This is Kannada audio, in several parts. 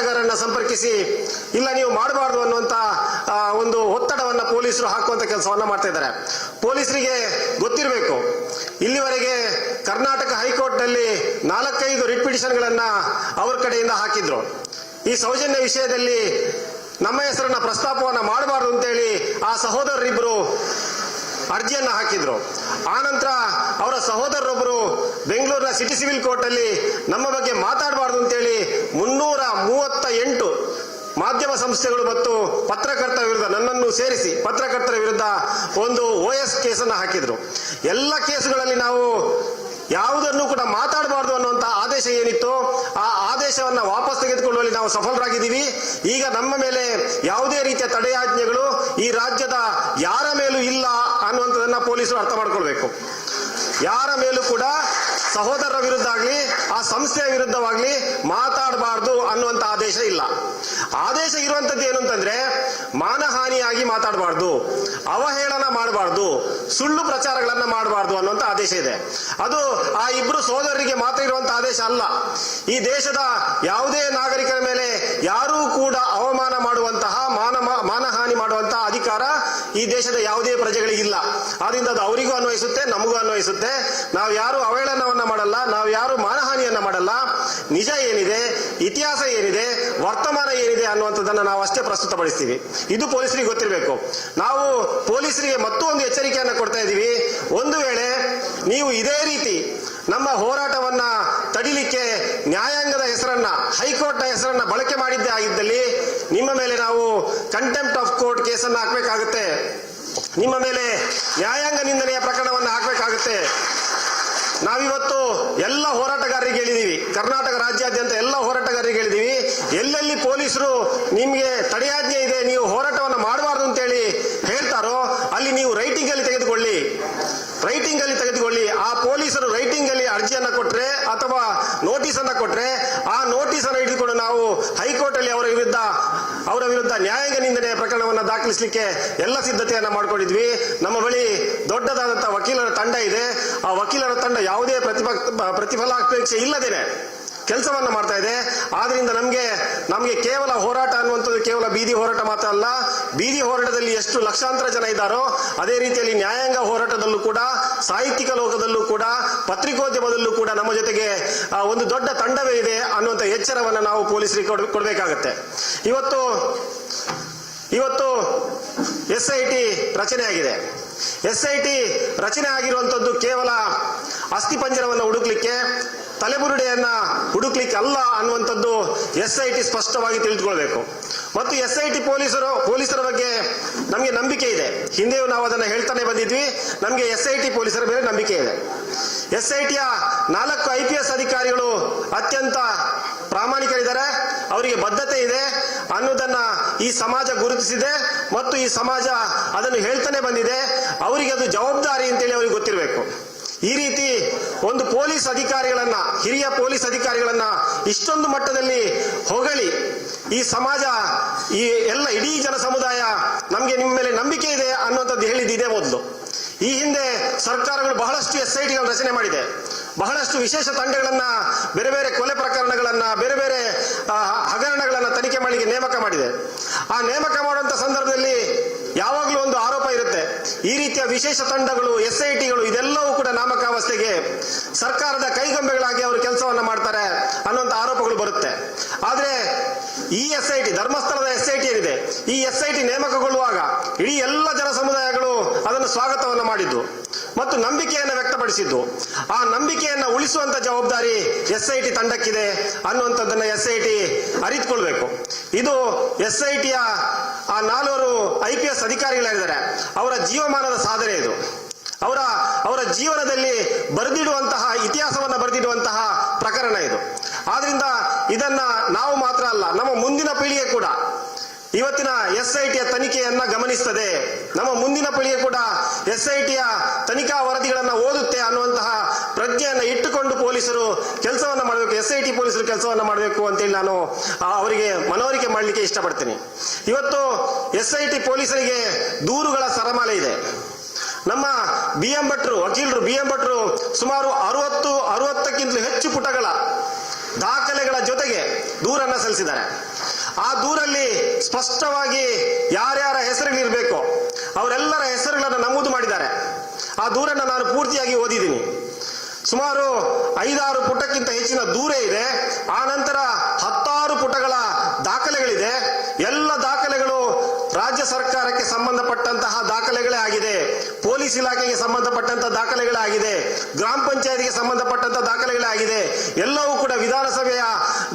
ಹೋರಾಟಗಾರರನ್ನ ಸಂಪರ್ಕಿಸಿ ಇಲ್ಲ ನೀವು ಮಾಡಬಾರ್ದು ಅನ್ನುವಂತ ಒಂದು ಒತ್ತಡವನ್ನ ಪೊಲೀಸರು ಹಾಕುವಂತ ಕೆಲಸವನ್ನ ಮಾಡ್ತಾ ಇದ್ದಾರೆ. ಪೊಲೀಸರಿಗೆ ಗೊತ್ತಿರಬೇಕು, ಇಲ್ಲಿವರೆಗೆ ಕರ್ನಾಟಕ ಹೈಕೋರ್ಟ್ನಲ್ಲಿ 4-5 ರಿಟ್ ಪಿಟಿಷನ್ಗಳನ್ನ ಅವರ ಕಡೆಯಿಂದ ಹಾಕಿದ್ರು. ಈ ಸೌಜನ್ಯ ವಿಷಯದಲ್ಲಿ ನಮ್ಮ ಹೆಸರನ್ನ ಪ್ರಸ್ತಾಪವನ್ನ ಮಾಡಬಾರ್ದು ಅಂತೇಳಿ ಆ ಸಹೋದರರಿಬ್ಬರು ಅರ್ಜಿಯನ್ನ ಹಾಕಿದ್ರು. ಆನಂತರ ಅವರ ಸಹೋದರರೊಬ್ಬರು ಬೆಂಗಳೂರಿನ ಸಿಟಿ ಸಿವಿಲ್ ಕೋರ್ಟ್ ಅಲ್ಲಿ ನಮ್ಮ ಬಗ್ಗೆ ಮಾತಾಡಬಾರ್ದು ಅಂತೇಳಿ 338 ಮಾಧ್ಯಮ ಸಂಸ್ಥೆಗಳು ಮತ್ತು ಪತ್ರಕರ್ತರ ವಿರುದ್ಧ, ನನ್ನನ್ನು ಸೇರಿಸಿ ಪತ್ರಕರ್ತರ ವಿರುದ್ಧ ಒಂದು OS ಕೇಸನ್ನು ಹಾಕಿದ್ರು. ಎಲ್ಲ ಕೇಸುಗಳಲ್ಲಿ ನಾವು ಯಾವುದನ್ನು ಕೂಡ ಮಾತಾಡಬಾರ್ದು ಅನ್ನುವಂತ ಆದೇಶ ಏನಿತ್ತು ಆ ಆದೇಶವನ್ನ ವಾಪಸ್ ತೆಗೆದುಕೊಳ್ಳುವಲ್ಲಿ ನಾವು ಸಫಲರಾಗಿದ್ದೀವಿ. ಈಗ ನಮ್ಮ ಮೇಲೆ ಯಾವುದೇ ರೀತಿಯ ತಡೆಯಾಜ್ಞೆಗಳು ಈ ರಾಜ್ಯದ ಯಾರ ಮೇಲೂ ಇಲ್ಲ ಅನ್ನುವಂಥದ್ದನ್ನ ಪೊಲೀಸರು ಅರ್ಥ ಮಾಡ್ಕೊಳ್ಬೇಕು. ಯಾರ ಮೇಲೂ ಕೂಡ ಸಹೋದರರ ವಿರುದ್ಧ ಆಗ್ಲಿ ಆ ಸಂಸ್ಥೆಯ ವಿರುದ್ಧವಾಗ್ಲಿ ಮಾತಾಡಬಾರ್ದು ಅನ್ನುವಂತ ಆದೇಶ ಇಲ್ಲ. ಆದೇಶ ಇರುವಂತದ್ದು ಏನು ಅಂತಂದ್ರೆ ಮಾನಹಾನಿಯಾಗಿ ಮಾತಾಡಬಾರ್ದು, ಅವಹೇಳನ ಮಾಡಬಾರ್ದು, ಸುಳ್ಳು ಪ್ರಚಾರಗಳನ್ನ ಮಾಡಬಾರ್ದು ಅನ್ನುವಂತ ಆದೇಶ ಇದೆ. ಅದು ಆ ಇಬ್ರು ಸಹೋದರರಿಗೆ ಮಾತ್ರ ಇರುವಂತ ಆದೇಶ ಅಲ್ಲ. ಈ ದೇಶದ ಯಾವುದೇ ನಾಗರಿಕರ ಮೇಲೆ ಯಾರೂ ಕೂಡ ಅವಮಾನ ಮಾಡುವಂತಹ ಮಾನಹಾನಿ ಮಾಡುವಂತಹ ಅಧಿಕಾರ ಈ ದೇಶದ ಯಾವುದೇ ಪ್ರಜೆಗಳಿಗಿಲ್ಲ. ಆದ್ರಿಂದ ಅದು ಅವರಿಗೂ ಅನ್ವಯಿಸುತ್ತೆ, ನಮಗೂ ಅನ್ವಯಿಸುತ್ತೆ. ನಾವು ಯಾರು ಅವಹೇಳನವನ್ನ ಮಾಡಲ್ಲ, ನಾವು ಯಾರು ಮಾನಹಾನಿಯನ್ನ ಮಾಡಲ್ಲ. ನಿಜ ಏನಿದೆ, ಇತಿಹಾಸ ಏನಿದೆ, ವರ್ತಮಾನ ಏನಿದೆ ಅನ್ನುವಂಥದ್ದನ್ನ ನಾವು ಅಷ್ಟೇ ಪ್ರಸ್ತುತಪಡಿಸ್ತೀವಿ. ಇದು ಪೊಲೀಸರಿಗೆ ಗೊತ್ತಿರಬೇಕು. ನಾವು ಪೊಲೀಸರಿಗೆ ಮತ್ತೊಂದು ಎಚ್ಚರಿಕೆಯನ್ನ ಕೊಡ್ತಾ ಇದ್ದೀವಿ. ಒಂದು ವೇಳೆ ನೀವು ಇದೇ ರೀತಿ ನಮ್ಮ ಹೋರಾಟವನ್ನ ತಡಿಲಿಕ್ಕೆ ನ್ಯಾಯಾಂಗದ ಹೆಸರನ್ನ, ಹೈಕೋರ್ಟ್ನ ಹೆಸರನ್ನ ಬಳಕೆ ಮಾಡಿದ್ದೇ ಆಗಿದ್ದಲ್ಲಿ ನಿಮ್ಮ ಮೇಲೆ ನಾವು ಕಂಟೆಂಪ್ಟ್ ಆಫ್ ಕೋರ್ಟ್ ಕೇಸನ್ನ ಹಾಕಬೇಕಾಗುತ್ತೆ. ನಿಮ್ಮ ಮೇಲೆ ನ್ಯಾಯಾಂಗ ನಿಂದನೆಯ ಪ್ರಕರಣವನ್ನು ಹಾಕಬೇಕಾಗುತ್ತೆ. ನಾವಿವತ್ತು ಎಲ್ಲ ಹೋರಾಟಗಾರರಿಗೆ ಹೇಳಿದೀವಿ, ಕರ್ನಾಟಕ ರಾಜ್ಯಾದ್ಯಂತ ಎಲ್ಲ ಹೋರಾಟಗಾರರಿಗೆ ಹೇಳಿದೀವಿ, ಎಲ್ಲೆಲ್ಲಿ ಪೊಲೀಸರು ನಿಮ್ಗೆ ತಡೆಯಾಜ್ಞೆ ಇದೆ, ನೀವು ಹೋರಾಟವನ್ನು ಮಾಡಬಾರ್ದು ಅಂತೇಳಿ ಹೇಳ್ತಾರೋ ಅಲ್ಲಿ ನೀವು ರೈಟಿಂಗ್ ಅಲ್ಲಿ ತೆಗೆದುಕೊಳ್ಳಿ. ಆ ಪೊಲೀಸರು ರೈಟಿಂಗ್ ಅಲ್ಲಿ ಅರ್ಜಿಯನ್ನ ಕೊಟ್ರೆ ಅಥವಾ ನೋಟಿಸ್ ಅನ್ನ ಕೊಟ್ರೆ ಆ ನೋಟಿಸ್ ಅನ್ನು ಹಿಡಿದುಕೊಂಡು ನಾವು ಹೈಕೋರ್ಟ್ ಅಲ್ಲಿ ಅವರ ವಿರುದ್ಧ ನ್ಯಾಯಾಂಗ ನಿಂದನೆಯ ಪ್ರಕರಣವನ್ನು ದಾಖಲಿಸಲಿಕ್ಕೆ ಎಲ್ಲ ಸಿದ್ಧತೆಯನ್ನ ಮಾಡ್ಕೊಂಡಿದ್ವಿ. ನಮ್ಮ ಬಳಿ ದೊಡ್ಡದಾದಂತಹ ವಕೀಲರ ತಂಡ ಇದೆ. ಆ ವಕೀಲರ ತಂಡ ಯಾವುದೇ ಪ್ರತಿಫಲಾಪೇಕ್ಷೆ ಇಲ್ಲದೇನೆ ಕೆಲಸವನ್ನ ಮಾಡ್ತಾ ಇದೆ. ಆದ್ರಿಂದ ನಮಗೆ ಕೇವಲ ಹೋರಾಟ ಅನ್ನುವಂಥದ್ದು ಕೇವಲ ಬೀದಿ ಹೋರಾಟ ಮಾತ್ರ ಅಲ್ಲ. ಬೀದಿ ಹೋರಾಟದಲ್ಲಿ ಎಷ್ಟು ಲಕ್ಷಾಂತರ ಜನ ಇದ್ದಾರೋ ಅದೇ ರೀತಿಯಲ್ಲಿ ನ್ಯಾಯಾಂಗ ಹೋರಾಟದಲ್ಲೂ ಕೂಡ, ಸಾಹಿತ್ಯಿಕ ಲೋಕದಲ್ಲೂ ಕೂಡ, ಪತ್ರಿಕೋದ್ಯಮದಲ್ಲೂ ಕೂಡ ನಮ್ಮ ಜೊತೆಗೆ ಒಂದು ದೊಡ್ಡ ತಂಡವೇ ಇದೆ ಅನ್ನುವಂಥ ಎಚ್ಚರವನ್ನ ನಾವು ಪೊಲೀಸರಿಗೆ ಕೊಡಬೇಕಾಗತ್ತೆ. ಇವತ್ತು SIT ರಚನೆ ಆಗಿದೆ. SIT ರಚನೆ ಆಗಿರುವಂತದ್ದು ಕೇವಲ ಅಸ್ಥಿಪಂಜರವನ್ನು ಹುಡುಕ್ಲಿಕ್ಕೆ, ತಲೆಬುರುಡೆಯನ್ನ ಹುಡುಕ್ಲಿಕ್ಕೆ ಅಲ್ಲ ಅನ್ನುವಂಥದ್ದು SIT ಸ್ಪಷ್ಟವಾಗಿ ತಿಳಿದುಕೊಳ್ಬೇಕು. ಮತ್ತು SIT ಪೊಲೀಸರ ಬಗ್ಗೆ ನಮಗೆ ನಂಬಿಕೆ ಇದೆ. ಹಿಂದೆಯೂ ನಾವು ಅದನ್ನು ಹೇಳ್ತಾನೆ ಬಂದಿದ್ವಿ. ನಮಗೆ SIT ಪೊಲೀಸರ ಮೇಲೆ ನಂಬಿಕೆ ಇದೆ. SITಯ 4 IPS ಅಧಿಕಾರಿಗಳು ಅತ್ಯಂತ ಪ್ರಾಮಾಣಿಕರಿದ್ದಾರೆ, ಅವರಿಗೆ ಬದ್ಧತೆ ಇದೆ ಅನ್ನೋದನ್ನ ಈ ಸಮಾಜ ಗುರುತಿಸಿದೆ ಮತ್ತು ಈ ಸಮಾಜ ಅದನ್ನು ಹೇಳ್ತಾನೆ ಬಂದಿದೆ. ಅವರಿಗೆ ಅದು ಜವಾಬ್ದಾರಿ ಅಂತೇಳಿ ಅವರಿಗೆ ಗೊತ್ತಿರಬೇಕು. ಈ ರೀತಿ ಒಂದು ಪೊಲೀಸ್ ಅಧಿಕಾರಿಗಳನ್ನ, ಹಿರಿಯ ಪೊಲೀಸ್ ಅಧಿಕಾರಿಗಳನ್ನ ಇಷ್ಟೊಂದು ಮಟ್ಟದಲ್ಲಿ ಹೊಗಳಿ ಈ ಸಮಾಜ, ಈ ಇಡೀ ಜನ ಸಮುದಾಯ ನಮ್ಗೆ ನಿಮ್ಮ ಮೇಲೆ ನಂಬಿಕೆ ಇದೆ ಅನ್ನುವಂಥದ್ದು ಹೇಳಿದ್ದಿದೆ ಮೊದಲು. ಈ ಹಿಂದೆ ಸರ್ಕಾರಗಳು ಬಹಳಷ್ಟು SITಗಳ ರಚನೆ ಮಾಡಿದೆ. ಬಹಳಷ್ಟು ವಿಶೇಷ ತಂಡಗಳನ್ನ, ಬೇರೆ ಬೇರೆ ಕೊಲೆ ಪ್ರಕರಣಗಳನ್ನ, ಬೇರೆ ಬೇರೆ ಹಗರಣಗಳನ್ನ ತನಿಖೆ ಮಾಡಲಿಕ್ಕೆ ನೇಮಕ ಮಾಡಿದೆ. ಆ ನೇಮಕ ಮಾಡುವಂತ ಸಂದರ್ಭದಲ್ಲಿ ಯಾವಾಗಲೂ ಒಂದು ಆರೋಪ ಇರುತ್ತೆ, ಈ ರೀತಿಯ ವಿಶೇಷ ತಂಡಗಳು, SITಗಳು ಇದೆಲ್ಲವೂ ಕೂಡ ನಾಮಕಾವಸ್ಥೆಗೆ ಸರ್ಕಾರದ ಕೈಗೊಂಬೆಗಳಾಗಿ ಅವರು ಕೆಲಸವನ್ನ ಮಾಡ್ತಾರೆ ಅನ್ನುವಂತ ಆರೋಪಗಳು ಬರುತ್ತೆ. ಆದ್ರೆ ಈ SIT, ಧರ್ಮಸ್ಥಳದ SIT ಏನಿದೆ, ಈ SIT ನೇಮಕಗೊಳ್ಳುವಾಗ ಇಡೀ ಎಲ್ಲ ಜನ ಸಮುದಾಯಗಳು ಅದನ್ನು ಸ್ವಾಗತವನ್ನ ಮಾಡಿದ್ದು ಮತ್ತು ನಂಬಿಕೆಯನ್ನು ವ್ಯಕ್ತಪಡಿಸಿದ್ದು. ಆ ನಂಬಿಕೆಯನ್ನ ಉಳಿಸುವಂತ ಜವಾಬ್ದಾರಿ SIT ತಂಡಕ್ಕಿದೆ ಅನ್ನುವಂಥದ್ದನ್ನ SIT ಅರಿತುಕೊಳ್ಬೇಕು. ಇದು SITಯ ಆ 4 IPS ಅಧಿಕಾರಿಗಳಿದ್ದಾರೆ, ಅವರ ಜೀವಮಾನದ ಸಾಧನೆ ಇದು. ಅವರ ಜೀವನದಲ್ಲಿ ಬರೆದಿಡುವಂತಹ, ಇತಿಹಾಸವನ್ನ ಬರೆದಿಡುವಂತಹ ಪ್ರಕರಣ ಇದು. ಆದ್ರಿಂದ ಇದನ್ನ ನಾವು ಮಾತ್ರ ಅಲ್ಲ, ನಮ್ಮ ಮುಂದಿನ ಪೀಳಿಗೆ ಕೂಡ ಇವತ್ತಿನ SITಯ ತನಿಖೆಯನ್ನ ಗಮನಿಸ್ತದೆ. ನಮ್ಮ ಮುಂದಿನ ಪೀಳಿಗೆ ಕೂಡ SITಯ ತನಿಖಾ ವರದಿಗಳನ್ನ ಓದುತ್ತೆ ಅನ್ನುವಂತಹ ಪ್ರಜ್ಞೆಯನ್ನ ಇಟ್ಟುಕೊಂಡು ಪೊಲೀಸರು ಕೆಲಸವನ್ನ ಮಾಡಬೇಕು, SIT ಪೊಲೀಸರು ಕೆಲಸವನ್ನ ಮಾಡಬೇಕು ಅಂತೇಳಿ ನಾನು ಅವರಿಗೆ ಮನವರಿಕೆ ಮಾಡಲಿಕ್ಕೆ ಇಷ್ಟಪಡ್ತೀನಿ. ಇವತ್ತು SIT ಪೊಲೀಸರಿಗೆ ದೂರುಗಳ ಸರಮಾಲೆ ಇದೆ. ನಮ್ಮ BM ಭಟ್ರು, ವಕೀಲರು BM ಭಟ್ರು ಸುಮಾರು 60ಕ್ಕಿಂತಲೂ ಹೆಚ್ಚು ಪುಟಗಳ ದಾಖಲೆಗಳ ಜೊತೆಗೆ ದೂರನ್ನ ಸಲ್ಲಿಸಿದ್ದಾರೆ. ಆ ದೂರಲ್ಲಿ ಸ್ಪಷ್ಟವಾಗಿ ಯಾರ್ಯಾರ ಹೆಸರುಗಳಿರಬೇಕು ಅವರೆಲ್ಲರ ಹೆಸರುಗಳನ್ನು ನಮೂದು ಮಾಡಿದ್ದಾರೆ. ಆ ದೂರನ್ನು ನಾನು ಪೂರ್ತಿಯಾಗಿ ಓದಿದ್ದೀನಿ. ಸುಮಾರು 5-6 ಪುಟಕ್ಕಿಂತ ಹೆಚ್ಚಿನ ದೂರ ಇದೆ. ಆ ನಂತರ 10 ಪುಟಗಳ ದಾಖಲೆಗಳಿದೆ. ಎಲ್ಲ ದಾಖಲೆಗಳು ರಾಜ್ಯ ಸರ್ಕಾರಕ್ಕೆ ಸಂಬಂಧಪಟ್ಟಂತಹ ದಾಖಲೆಗಳೇ ಆಗಿದೆ, ಪೊಲೀಸ್ ಇಲಾಖೆಗೆ ಸಂಬಂಧಪಟ್ಟಂತಹ ದಾಖಲೆಗಳೇ ಆಗಿದೆ, ಗ್ರಾಮ ಪಂಚಾಯತಿಗೆ ಸಂಬಂಧಪಟ್ಟಂತಹ ದಾಖಲೆಗಳೇ ಆಗಿದೆ, ಎಲ್ಲವೂ ಕೂಡ ವಿಧಾನಸಭೆಯ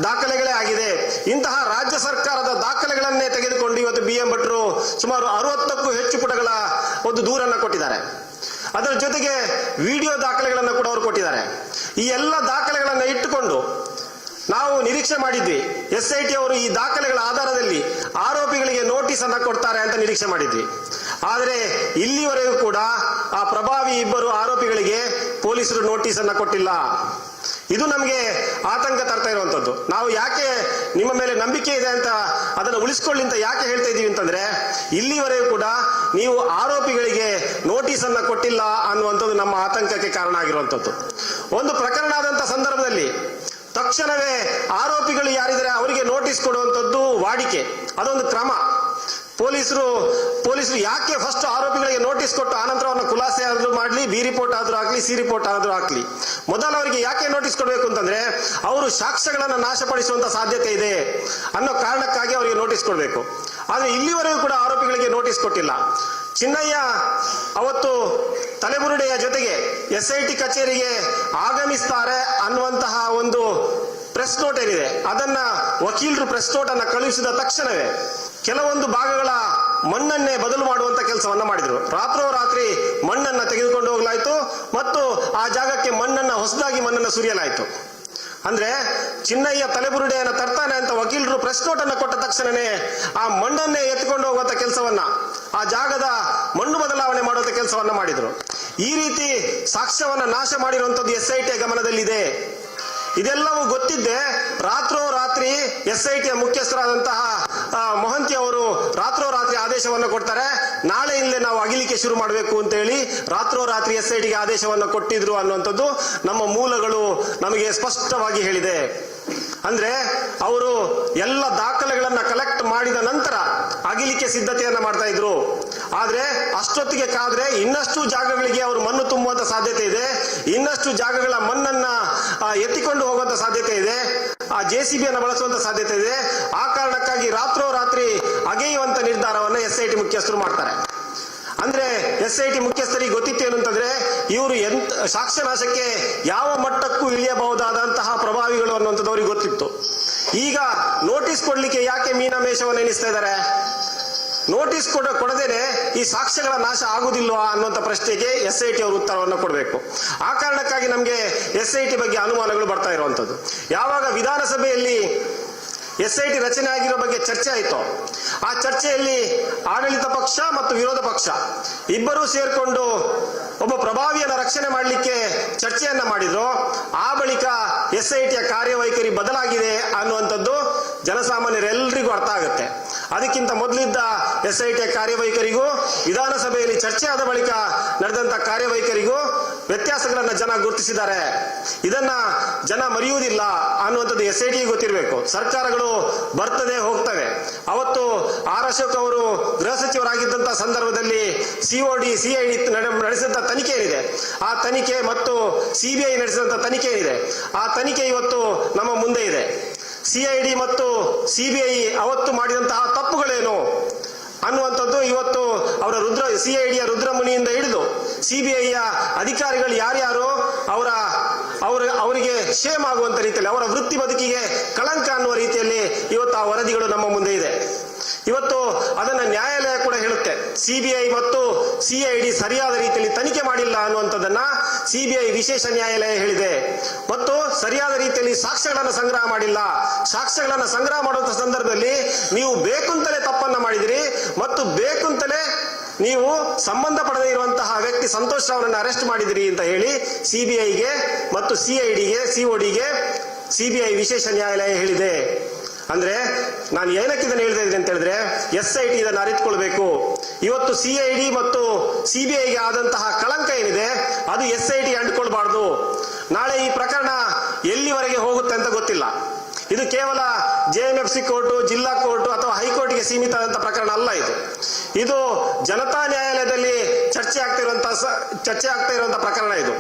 ದಾಖಲೆಗಳೇ ಆಗಿದೆ. ಇಂತಹ ರಾಜ್ಯ ಸರ್ಕಾರದ ದಾಖಲೆಗಳನ್ನೇ ತೆಗೆದುಕೊಂಡು ಇವತ್ತು BM ಭಟ್ರು ಸುಮಾರು 60ಕ್ಕೂ ಹೆಚ್ಚು ಪುಟಗಳ ಒಂದು ದೂರನ್ನು ಕೊಟ್ಟಿದ್ದಾರೆ. ಅದರ ಜೊತೆಗೆ ವಿಡಿಯೋ ದಾಖಲೆಗಳನ್ನು ಕೂಡ ಅವರು ಕೊಟ್ಟಿದ್ದಾರೆ. ಈ ಎಲ್ಲ ದಾಖಲೆಗಳನ್ನು ಇಟ್ಟುಕೊಂಡು ನಾವು ನಿರೀಕ್ಷೆ ಮಾಡಿದ್ವಿ SIT ಅವರು ಈ ದಾಖಲೆಗಳ ಆಧಾರದಲ್ಲಿ ಆರೋಪಿಗಳಿಗೆ ನೋಟಿಸ್ ಅನ್ನ ಕೊಡ್ತಾರೆ ಅಂತ ನಿರೀಕ್ಷೆ ಮಾಡಿದ್ವಿ. ಆದರೆ ಇಲ್ಲಿವರೆಗೂ ಕೂಡ ಆ ಪ್ರಭಾವಿ 2 ಆರೋಪಿಗಳಿಗೆ ಪೊಲೀಸರು ನೋಟಿಸ್ ಅನ್ನ ಕೊಟ್ಟಿಲ್ಲ. ಇದು ನಮಗೆ ಆತಂಕ ತರ್ತಾ ಇರುವಂತದ್ದು. ನಾವು ಯಾಕೆ ನಿಮ್ಮ ಮೇಲೆ ನಂಬಿಕೆ ಇದೆ ಅಂತ ಅದನ್ನು ಉಳಿಸ್ಕೊಳ್ಳಿ ಅಂತ ಯಾಕೆ ಹೇಳ್ತಾ ಇದೀವಿ ಅಂತಂದ್ರೆ, ಇಲ್ಲಿವರೆಗೂ ಕೂಡ ನೀವು ಆರೋಪಿಗಳಿಗೆ ನೋಟಿಸ್ ಅನ್ನ ಕೊಟ್ಟಿಲ್ಲ ಅನ್ನುವಂಥದ್ದು ನಮ್ಮ ಆತಂಕಕ್ಕೆ ಕಾರಣ ಆಗಿರುವಂಥದ್ದು. ಒಂದು ಪ್ರಕರಣ ಆದಂತ ಸಂದರ್ಭದಲ್ಲಿ ತಕ್ಷಣವೇ ಆರೋಪಿಗಳು ಯಾರಿದ್ದಾರೆ ಅವರಿಗೆ ನೋಟಿಸ್ ಕೊಡುವಂಥದ್ದು ವಾಡಿಕೆ, ಅದೊಂದು ಕ್ರಮ. ಪೊಲೀಸರು ಯಾಕೆ ಫಸ್ಟ್ ಆರೋಪಿಗಳಿಗೆ ನೋಟಿಸ್ ಕೊಟ್ಟು ಆನಂತರ ಅವನ್ನ ಖುಲಾಸೆ ಆದ್ರೂ ಮಾಡಲಿ, B ರಿಪೋರ್ಟ್ ಆದ್ರೂ ಹಾಕ್ಲಿ, C ರಿಪೋರ್ಟ್ ಆದ್ರೂ ಹಾಕ್ಲಿ, ಮೊದಲು ಅವರಿಗೆ ಯಾಕೆ ನೋಟಿಸ್ ಕೊಡಬೇಕು ಅಂತಂದ್ರೆ ಅವರು ಸಾಕ್ಷ್ಯಗಳನ್ನು ನಾಶಪಡಿಸುವಂತ ಸಾಧ್ಯತೆ ಇದೆ ಅನ್ನೋ ಕಾರಣಕ್ಕಾಗಿ ಅವರಿಗೆ ನೋಟಿಸ್ ಕೊಡಬೇಕು. ಆದ್ರೆ ಇಲ್ಲಿವರೆಗೂ ಕೂಡ ಆರೋಪಿಗಳಿಗೆ ನೋಟಿಸ್ ಕೊಟ್ಟಿಲ್ಲ. ಚಿನ್ನಯ್ಯ ಅವತ್ತು ತಲೆಬುರುಡೆಯ ಜೊತೆಗೆ SIT ಕಚೇರಿಗೆ ಆಗಮಿಸ್ತಾರೆ ಅನ್ನುವಂತಹ ಒಂದು ಪ್ರೆಸ್ ನೋಟ್ ಏನಿದೆ, ಅದನ್ನ ವಕೀಲರು ಪ್ರೆಸ್ ನೋಟ್ ಅನ್ನ ಕಳುಹಿಸಿದ ತಕ್ಷಣವೇ ಕೆಲವೊಂದು ಭಾಗಗಳ ಮಣ್ಣನ್ನೇ ಬದಲು ಮಾಡುವಂತ ಕೆಲಸವನ್ನ ಮಾಡಿದ್ರು. ರಾತ್ರೋರಾತ್ರಿ ಮಣ್ಣನ್ನ ತೆಗೆದುಕೊಂಡು ಹೋಗ್ಲಾಯ್ತು ಮತ್ತು ಆ ಜಾಗಕ್ಕೆ ಹೊಸದಾಗಿ ಮಣ್ಣನ್ನ ಸುರಿಯಲಾಯಿತು. ಅಂದ್ರೆ ಚಿನ್ನಯ್ಯ ತಲೆಬುರುಡೆಯನ್ನು ತರ್ತಾನೆ ಅಂತ ವಕೀಲರು ಪ್ರೆಸ್ ನೋಟ್ ಅನ್ನ ಕೊಟ್ಟ ತಕ್ಷಣನೇ ಆ ಮಣ್ಣನ್ನೇ ಎತ್ಕೊಂಡು ಹೋಗುವಂತ ಕೆಲಸವನ್ನ, ಆ ಜಾಗದ ಮಣ್ಣು ಬದಲಾವಣೆ ಮಾಡುವಂತ ಕೆಲಸವನ್ನ ಮಾಡಿದ್ರು. ಈ ರೀತಿ ಸಾಕ್ಷ್ಯವನ್ನ ನಾಶ ಮಾಡಿರುವಂತದ್ದು SIT ಗಮನದಲ್ಲಿದೆ. ಇದೆಲ್ಲವೂ ಗೊತ್ತಿದ್ದೆ ರಾತ್ರೋರಾತ್ರಿ SIT ಮುಖ್ಯಸ್ಥರಾದಂತಹ ಮೊಹಂತಿ ಅವರು ರಾತ್ರೋರಾತ್ರಿ ಆದೇಶವನ್ನು ಕೊಡ್ತಾರೆ. ನಾಳೆಯಿಂದಲೇ ನಾವು ಅಗಿಲಿಕ್ಕೆ ಶುರು ಮಾಡಬೇಕು ಅಂತ ಹೇಳಿ ರಾತ್ರೋರಾತ್ರಿ SIT ಗೆ ಆದೇಶವನ್ನು ಕೊಟ್ಟಿದ್ರು ಅನ್ನುವಂಥದ್ದು ನಮ್ಮ ಮೂಲಗಳು ನಮಗೆ ಸ್ಪಷ್ಟವಾಗಿ ಹೇಳಿದೆ. ಅಂದ್ರೆ ಅವರು ಎಲ್ಲ ದಾಖಲೆಗಳನ್ನ ಕಲೆಕ್ಟ್ ಮಾಡಿದ ನಂತರ ಅಗಿಲಿಕ್ಕೆ ಸಿದ್ಧತೆಯನ್ನ ಮಾಡ್ತಾ ಇದ್ರು. ಆದ್ರೆ ಅಷ್ಟೊತ್ತಿಗೆ ಕಾದ್ರೆ ಇನ್ನಷ್ಟು ಜಾಗಗಳಿಗೆ ಅವರು ಮಣ್ಣು ತುಂಬುವಂತ ಸಾಧ್ಯತೆ ಇದೆ, ಇನ್ನಷ್ಟು ಜಾಗಗಳ ಮಣ್ಣನ್ನ ಎತ್ತಿಕೊಂಡು ಹೋಗುವಂತ ಸಾಧ್ಯತೆ ಇದೆ, ಆ JCB ಅನ್ನ ಬಳಸುವಂತ ಸಾಧ್ಯತೆ ಇದೆ. ಆ ಕಾರಣಕ್ಕಾಗಿ ರಾತ್ರೋರಾತ್ರಿ ಅಗೆಯುವಂತ ನಿರ್ಧಾರವನ್ನ SIT ಮುಖ್ಯಸ್ಥರು ಮಾಡ್ತಾರೆ. ಅಂದ್ರೆ SIT ಮುಖ್ಯಸ್ಥರಿಗೆ ಗೊತ್ತಿತ್ತು ಏನಂತಂದ್ರೆ ಇವರು ಸಾಕ್ಷ್ಯ ನಾಶಕ್ಕೆ ಯಾವ ಮಟ್ಟಕ್ಕೂ ಇಳಿಯಬಹುದಾದಂತಹ ಪ್ರಭಾವಿಗಳು ಅನ್ನುವಂಥದ್ದು ಅವ್ರಿಗೆ ಗೊತ್ತಿತ್ತು. ಈಗ ನೋಟಿಸ್ ಕೊಡ್ಲಿಕ್ಕೆ ಯಾಕೆ ಮೀನಾಮೇಷವನ್ನು ಎಣಿಸ್ತಾ ಇದ್ದಾರೆ? ನೋಟಿಸ್ ಕೊಡದೇನೆ ಈ ಸಾಕ್ಷ್ಯಗಳ ನಾಶ ಆಗುದಿಲ್ವಾ ಅನ್ನುವಂಥ ಪ್ರಶ್ನೆಗೆ SIT ಅವರು ಉತ್ತರವನ್ನು ಕೊಡಬೇಕು. ಆ ಕಾರಣಕ್ಕಾಗಿ ನಮಗೆ SIT ಬಗ್ಗೆ ಅನುಮಾನಗಳು ಬರ್ತಾ ಇರುವಂತದ್ದು. ಯಾವಾಗ ವಿಧಾನಸಭೆಯಲ್ಲಿ SIT ರಚನೆ ಆಗಿರೋ ಬಗ್ಗೆ ಚರ್ಚೆ ಆಯಿತು, ಆ ಚರ್ಚೆಯಲ್ಲಿ ಆಡಳಿತ ಪಕ್ಷ ಮತ್ತು ವಿರೋಧ ಪಕ್ಷ ಇಬ್ಬರೂ ಸೇರ್ಕೊಂಡು ಒಬ್ಬ ಪ್ರಭಾವಿಯನ್ನ ರಕ್ಷಣೆ ಮಾಡಲಿಕ್ಕೆ ಚರ್ಚೆಯನ್ನ ಮಾಡಿದ್ರು. ಆ ಬಳಿಕ SIT ಕಾರ್ಯವೈಖರಿ ಬದಲಾಗಿದೆ ಅನ್ನುವಂಥದ್ದು ಜನಸಾಮಾನ್ಯರೆಲ್ಲರಿಗೂ ಅರ್ಥ ಆಗುತ್ತೆ. ಅದಕ್ಕಿಂತ ಮೊದಲಿದ್ದ SIT ಕಾರ್ಯವೈಖರಿಗೂ ವಿಧಾನಸಭೆಯಲ್ಲಿ ಚರ್ಚೆ ಆದ ಬಳಿಕ ನಡೆದಂತ ಕಾರ್ಯವೈಖರಿಗೂ ವ್ಯತ್ಯಾಸಗಳನ್ನ ಜನ ಗುರುತಿಸಿದ್ದಾರೆ. ಇದನ್ನ ಜನ ಮರೆಯುವುದಿಲ್ಲ ಅನ್ನುವಂಥದ್ದು SIT ಗೊತ್ತಿರಬೇಕು. ಸರ್ಕಾರಗಳು ಬರ್ತದೆ ಹೋಗ್ತವೆ. ಅವತ್ತು ಆರ್ ಅಶೋಕ್ ಅವರು ಗೃಹ ಸಚಿವರಾಗಿದ್ದಂತಹ ಸಂದರ್ಭದಲ್ಲಿ COD CID ನಡೆಸಿದಂತ ತನಿಖೆ ಏನಿದೆ, ಆ ತನಿಖೆ ಮತ್ತು CBI ನಡೆಸಿದಂತ ತನಿಖೆ ಏನಿದೆ, ಆ ತನಿಖೆ ಇವತ್ತು ನಮ್ಮ ಮುಂದೆ ಇದೆ. CID ಮತ್ತು CBI ಅವತ್ತು ಮಾಡಿದಂತಹ ತಪ್ಪುಗಳೇನು ಅನ್ನುವಂಥದ್ದು ಇವತ್ತು ಅವರ CID ಯ ರುದ್ರಮುನಿಯಿಂದ ಹಿಡಿದು CBI ಯ ಅಧಿಕಾರಿಗಳು ಯಾರ್ಯಾರು ಅವರಿಗೆ ಶೇಮ್ ಆಗುವಂತ ರೀತಿಯಲ್ಲಿ, ಅವರ ವೃತ್ತಿ ಬದುಕಿಗೆ ಕಳಂಕ ಅನ್ನುವ ರೀತಿಯಲ್ಲಿ ಇವತ್ತು ಆ ವರದಿಗಳು ನಮ್ಮ ಮುಂದೆ ಇದೆ. ಇವತ್ತು ಅದನ್ನ ನ್ಯಾಯಾಲಯ ಕೂಡ ಹೇಳುತ್ತೆ, CBI ಮತ್ತು CID ಸರಿಯಾದ ರೀತಿಯಲ್ಲಿ ತನಿಖೆ ಮಾಡಿಲ್ಲ ಅನ್ನುವಂಥದ್ದನ್ನ CBI ವಿಶೇಷ ನ್ಯಾಯಾಲಯ ಹೇಳಿದೆ. ಮತ್ತು ಸರಿಯಾದ ರೀತಿಯಲ್ಲಿ ಸಾಕ್ಷ್ಯಗಳನ್ನು ಸಂಗ್ರಹ ಮಾಡಿಲ್ಲ. ಸಾಕ್ಷ್ಯಗಳನ್ನು ಸಂಗ್ರಹ ಮಾಡುವಂತ ಸಂದರ್ಭದಲ್ಲಿ ನೀವು ಬೇಕುಂತಲೇ ತಪ್ಪನ್ನ ಮಾಡಿದಿರಿ ಮತ್ತು ಬೇಕುಂತಲೇ ನೀವು ಸಂಬಂಧಪಡದೇ ಇರುವಂತಹ ವ್ಯಕ್ತಿ ಸಂತೋಷ್ ಅವರನ್ನು ಅರೆಸ್ಟ್ ಮಾಡಿದಿರಿ ಅಂತ ಹೇಳಿ CBIಗೆ ಮತ್ತು CODಗೆ CBI ವಿಶೇಷ ನ್ಯಾಯಾಲಯ ಹೇಳಿದೆ. ಅಂದ್ರೆ ನಾನು ಏನಕ್ಕೆ ಇದನ್ನು ಹೇಳ್ತಾ ಇದ್ದೀನಿ ಅಂತ ಹೇಳಿದ್ರೆ, SIT ಇದನ್ನು ಅರಿತುಕೊಳ್ಬೇಕು. ಇವತ್ತು CID ಮತ್ತು CBIಗೆ ಆದಂತಹ ಕಳಂಕ ಏನಿದೆ ಅದು SIT ಅಂಟ್ಕೊಳ್ಬಾರ್ದು. ನಾಳೆ ಈ ಪ್ರಕರಣ ಎಲ್ಲಿವರೆಗೆ ಹೋಗುತ್ತೆ ಅಂತ ಗೊತ್ತಿಲ್ಲ. ಇದು ಇದು ಕೇವಲ JMFC ಕೋರ್ಟು, ಜಿಲ್ಲಾ ಕೋರ್ಟು ಅಥವಾ ಹೈಕೋರ್ಟ್ಗೆ ಸೀಮಿತ ಆದಂತ ಪ್ರಕರಣ ಅಲ್ಲ. ಇದು ಜನತಾ ನ್ಯಾಯಾಲಯದಲ್ಲಿ ಚರ್ಚೆ ಆಗ್ತಾ ಇರುವಂತಹ ಪ್ರಕರಣ. ಇದು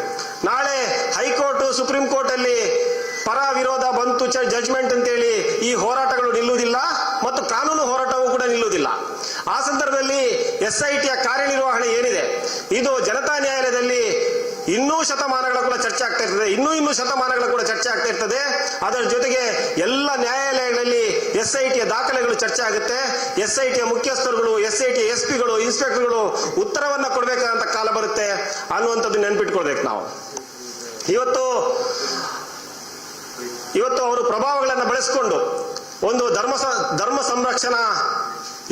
ನಾಳೆ ಹೈಕೋರ್ಟ್, ಸುಪ್ರೀಂ ಕೋರ್ಟ್ ಅಲ್ಲಿ ಪರ ವಿರೋಧ ಬಂತು ಜಡ್ಜ್ಮೆಂಟ್ ಅಂತೇಳಿ ಈ ಹೋರಾಟಗಳು ನಿಲ್ಲುವುದಿಲ್ಲ ಮತ್ತು ಕಾನೂನು ಹೋರಾಟವೂ ಕೂಡ ನಿಲ್ಲುವುದಿಲ್ಲ. ಆ ಸಂದರ್ಭದಲ್ಲಿ SITಯ ಕಾರ್ಯನಿರ್ವಹಣೆ ಏನಿದೆ ಇದು ಜನತಾ ನ್ಯಾಯಾಲಯದಲ್ಲಿ ಇನ್ನೂ ಶತಮಾನಗಳ ಕೂಡ ಚರ್ಚೆ ಆಗ್ತಾ ಇರ್ತದೆ, ಇನ್ನೂ ಶತಮಾನಗಳ ಕೂಡ ಚರ್ಚೆ ಆಗ್ತಾ ಇರ್ತದೆ. ಅದರ ಜೊತೆಗೆ ಎಲ್ಲ ನ್ಯಾಯಾಲಯಗಳಲ್ಲಿ SITಯ ದಾಖಲೆಗಳು ಚರ್ಚೆ ಆಗುತ್ತೆ. SITಯ ಮುಖ್ಯಸ್ಥರುಗಳು, SITಯ SP ಗಳು, ಇನ್ಸ್ಪೆಕ್ಟರ್ಗಳು ಉತ್ತರವನ್ನ ಕೊಡಬೇಕಾದಂತ ಕಾಲ ಬರುತ್ತೆ ಅನ್ನುವಂಥದ್ದು ನೆನ್ಪಿಟ್ಕೊಳ್ಬೇಕು ನಾವು. ಇವತ್ತು ಅವರು ಪ್ರಭಾವಗಳನ್ನು ಬಳಸಿಕೊಂಡು ಒಂದು ಧರ್ಮ ಸಂರಕ್ಷಣಾ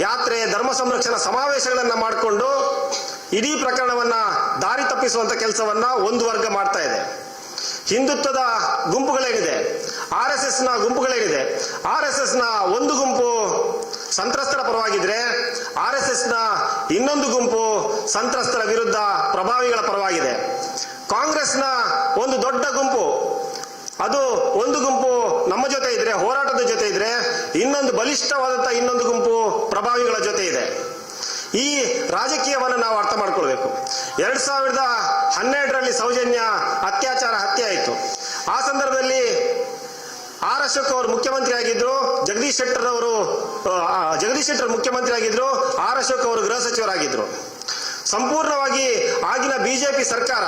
ಯಾತ್ರೆ, ಧರ್ಮ ಸಂರಕ್ಷಣಾ ಸಮಾವೇಶಗಳನ್ನ ಮಾಡಿಕೊಂಡು ಇಡೀ ಪ್ರಕರಣವನ್ನ ದಾರಿ ತಪ್ಪಿಸುವಂತ ಕೆಲಸವನ್ನ ಒಂದು ವರ್ಗ ಮಾಡ್ತಾ ಇದೆ. ಹಿಂದುತ್ವದ ಗುಂಪುಗಳೇನಿದೆ, RSSನ ಗುಂಪುಗಳೇನಿದೆ, RSSನ ಒಂದು ಗುಂಪು ಸಂತ್ರಸ್ತರ ಪರವಾಗಿದ್ರೆ RSSನ ಇನ್ನೊಂದು ಗುಂಪು ಸಂತ್ರಸ್ತರ ವಿರುದ್ಧ ಪ್ರಭಾವಿಗಳ ಪರವಾಗಿದೆ. ಕಾಂಗ್ರೆಸ್ನ ಒಂದು ದೊಡ್ಡ ಗುಂಪು, ಅದು ಒಂದು ಗುಂಪು ನಮ್ಮ ಜೊತೆ ಇದ್ರೆ, ಹೋರಾಟದ ಜೊತೆ ಇದ್ರೆ, ಇನ್ನೊಂದು ಬಲಿಷ್ಠವಾದಂತಹ ಇನ್ನೊಂದು ಗುಂಪು ಪ್ರಭಾವಿಗಳ ಜೊತೆ ಇದೆ. ಈ ರಾಜಕೀಯವನ್ನು ನಾವು ಅರ್ಥ ಮಾಡ್ಕೊಳ್ಬೇಕು. 2012ರಲ್ಲಿ ಸೌಜನ್ಯ ಅತ್ಯಾಚಾರ ಹತ್ಯೆ ಆಯಿತು. ಆ ಸಂದರ್ಭದಲ್ಲಿ ಆರ್ ಅಶೋಕ್ ಅವರು ಮುಖ್ಯಮಂತ್ರಿ ಆಗಿದ್ರು, ಜಗದೀಶ್ ಶೆಟ್ಟರ್ ಮುಖ್ಯಮಂತ್ರಿ ಆಗಿದ್ರು, ಆರ್ ಅಶೋಕ್ ಅವರು ಗೃಹ ಸಚಿವರಾಗಿದ್ರು. ಸಂಪೂರ್ಣವಾಗಿ ಆಗಿನ ಬಿಜೆಪಿ ಸರ್ಕಾರ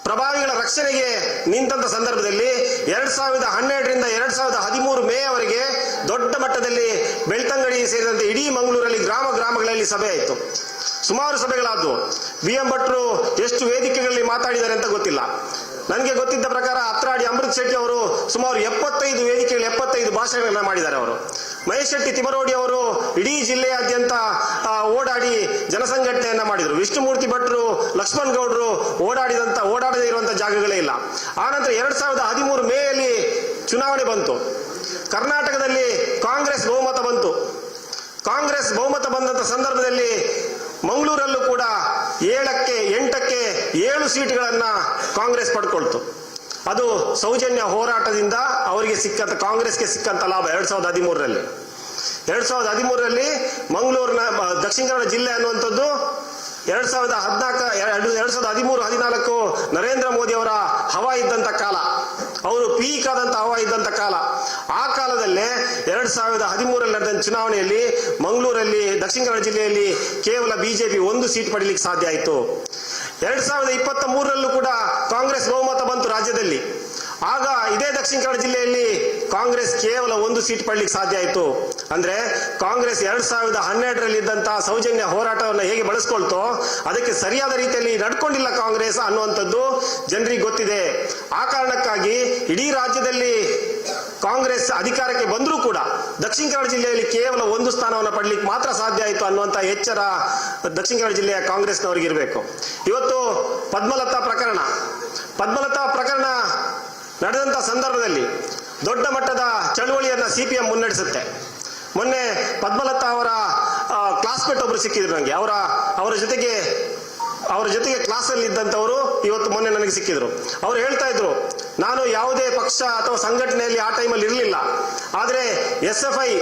ಪ್ರಭಾವಿಗಳ ರಕ್ಷಣೆಗೆ ನಿಂತ ಸಂದರ್ಭದಲ್ಲಿ 2012ರಿಂದ 2013 ಮೇ ಅವರೆಗೆ ದೊಡ್ಡ ಮಟ್ಟದಲ್ಲಿ ಬೆಳ್ತಂಗಡಿ ಸೇರಿದಂತೆ ಇಡೀ ಮಂಗಳೂರಲ್ಲಿ ಗ್ರಾಮಗಳಲ್ಲಿ ಸಭೆ ಆಯಿತು. ಸುಮಾರು ಸಭೆಗಳಾದವು. BM ಭಟ್ರು ಎಷ್ಟು ವೇದಿಕೆಗಳಲ್ಲಿ ಮಾತಾಡಿದ್ದಾರೆ ಅಂತ ಗೊತ್ತಿಲ್ಲ. ನನಗೆ ಗೊತ್ತಿದ್ದ ಪ್ರಕಾರ ಅತ್ರಾಡಿ ಅಮೃತ್ ಶೆಟ್ಟಿ ಅವರು ಸುಮಾರು 75 ವೇದಿಕೆಗಳು, 75 ಭಾಷಣಗಳನ್ನ ಮಾಡಿದ್ದಾರೆ ಅವರು. ಮಹೇಶ್ ಶೆಟ್ಟಿ ತಿಮರೋಡಿ ಅವರು ಇಡೀ ಜಿಲ್ಲೆಯಾದ್ಯಂತ ಓಡಾಡಿ ಜನಸಂಘಟನೆಯನ್ನ ಮಾಡಿದ್ರು. ವಿಷ್ಣುಮೂರ್ತಿ ಭಟ್ರು, ಲಕ್ಷ್ಮಣ್ ಗೌಡ್ರು ಓಡಾಡದೇ ಇರುವಂತಹ ಜಾಗಗಳೇ ಇಲ್ಲ. ಆನಂತರ 2013 ಮೇಯಲ್ಲಿ ಚುನಾವಣೆ ಬಂತು. ಕರ್ನಾಟಕದಲ್ಲಿ ಕಾಂಗ್ರೆಸ್ ಬಹುಮತ ಬಂತು. ಕಾಂಗ್ರೆಸ್ ಬಹುಮತ ಬಂದಂತ ಸಂದರ್ಭದಲ್ಲಿ ಮಂಗಳೂರಲ್ಲೂ ಕೂಡ 7ಕ್ಕೆ 8ಕ್ಕೆ 7 ಸೀಟ್ಗಳನ್ನ ಕಾಂಗ್ರೆಸ್ ಪಡ್ಕೊಳ್ತು. ಅದು ಸೌಜನ್ಯ ಹೋರಾಟದಿಂದ ಅವರಿಗೆ ಕಾಂಗ್ರೆಸ್ಗೆ ಸಿಕ್ಕಂತ ಲಾಭ. 2013ರಲ್ಲಿ ಮಂಗಳೂರಿನ ದಕ್ಷಿಣ ಕನ್ನಡ ಜಿಲ್ಲೆ ಅನ್ನುವಂಥದ್ದು 2013-14 ನರೇಂದ್ರ ಮೋದಿ ಅವರ ಹವಾ ಇದ್ದಂತ ಕಾಲ, ಅವರು ಪೀಕ್ ಆದಂತ ಹವಾ ಇದ್ದಂತ ಕಾಲ. ಆ ಕಾಲದಲ್ಲೇ 2013ರಲ್ಲಿ ನಡೆದ ಚುನಾವಣೆಯಲ್ಲಿ ಮಂಗಳೂರಲ್ಲಿ, ದಕ್ಷಿಣ ಕನ್ನಡ ಜಿಲ್ಲೆಯಲ್ಲಿ ಕೇವಲ ಬಿಜೆಪಿ 1 ಸೀಟ್ ಪಡೀಲಿಕ್ಕೆ ಸಾಧ್ಯ ಆಯಿತು. 2023ರಲ್ಲೂ ಕೂಡ ಕಾಂಗ್ರೆಸ್ ಬಹುಮತ ಬಂತು ರಾಜ್ಯದಲ್ಲಿ. ಆಗ ಇದೇ ದಕ್ಷಿಣ ಕನ್ನಡ ಜಿಲ್ಲೆಯಲ್ಲಿ ಕಾಂಗ್ರೆಸ್ ಕೇವಲ 1 ಸೀಟ್ ಪಡಲಿಕ್ಕೆ ಸಾಧ್ಯ ಆಯಿತು. ಅಂದ್ರೆ ಕಾಂಗ್ರೆಸ್ 2012ರಲ್ಲಿ ಇದ್ದಂತಹ ಸೌಜನ್ಯ ಹೋರಾಟವನ್ನು ಹೇಗೆ ಬಳಸ್ಕೊಳ್ತೋ ಅದಕ್ಕೆ ಸರಿಯಾದ ರೀತಿಯಲ್ಲಿ ನಡ್ಕೊಂಡಿಲ್ಲ ಕಾಂಗ್ರೆಸ್ ಅನ್ನುವಂಥದ್ದು ಜನರಿಗೆ ಗೊತ್ತಿದೆ. ಆ ಕಾರಣಕ್ಕಾಗಿ ಇಡೀ ರಾಜ್ಯದಲ್ಲಿ ಕಾಂಗ್ರೆಸ್ ಅಧಿಕಾರಕ್ಕೆ ಬಂದರೂ ಕೂಡ ದಕ್ಷಿಣ ಕನ್ನಡ ಜಿಲ್ಲೆಯಲ್ಲಿ ಕೇವಲ 1 ಸ್ಥಾನವನ್ನು ಪಡಲಿಕ್ಕೆ ಮಾತ್ರ ಸಾಧ್ಯ ಆಯಿತು ಅನ್ನುವಂಥ ಎಚ್ಚರ ದಕ್ಷಿಣ ಕನ್ನಡ ಜಿಲ್ಲೆಯ ಕಾಂಗ್ರೆಸ್ನವರಿಗೆ ಇರಬೇಕು. ಇವತ್ತು ಪದ್ಮಲತಾ ಪ್ರಕರಣ ನಡೆದಂತ ಸಂದರ್ಭದಲ್ಲಿ ದೊಡ್ಡ ಮಟ್ಟದ ಚಳುವಳಿಯನ್ನ CPM ಮುನ್ನಡೆಸುತ್ತೆ. ಮೊನ್ನೆ ಪದ್ಮಲತಾ ಅವರ ಕ್ಲಾಸ್ಮೇಟ್ ಒಬ್ರು ಸಿಕ್ಕಿದ್ರು ನನಗೆ. ಅವರ ಜೊತೆಗೆ ಕ್ಲಾಸಲ್ಲಿ ಇದ್ದಂಥವರು ಇವತ್ತು ಮೊನ್ನೆ ನನಗೆ ಸಿಕ್ಕಿದ್ರು. ಅವ್ರು ಹೇಳ್ತಾ ಇದ್ರು, ನಾನು ಯಾವುದೇ ಪಕ್ಷ ಅಥವಾ ಸಂಘಟನೆಯಲ್ಲಿ ಆ ಟೈಮಲ್ಲಿ ಇರಲಿಲ್ಲ, ಆದರೆ SFI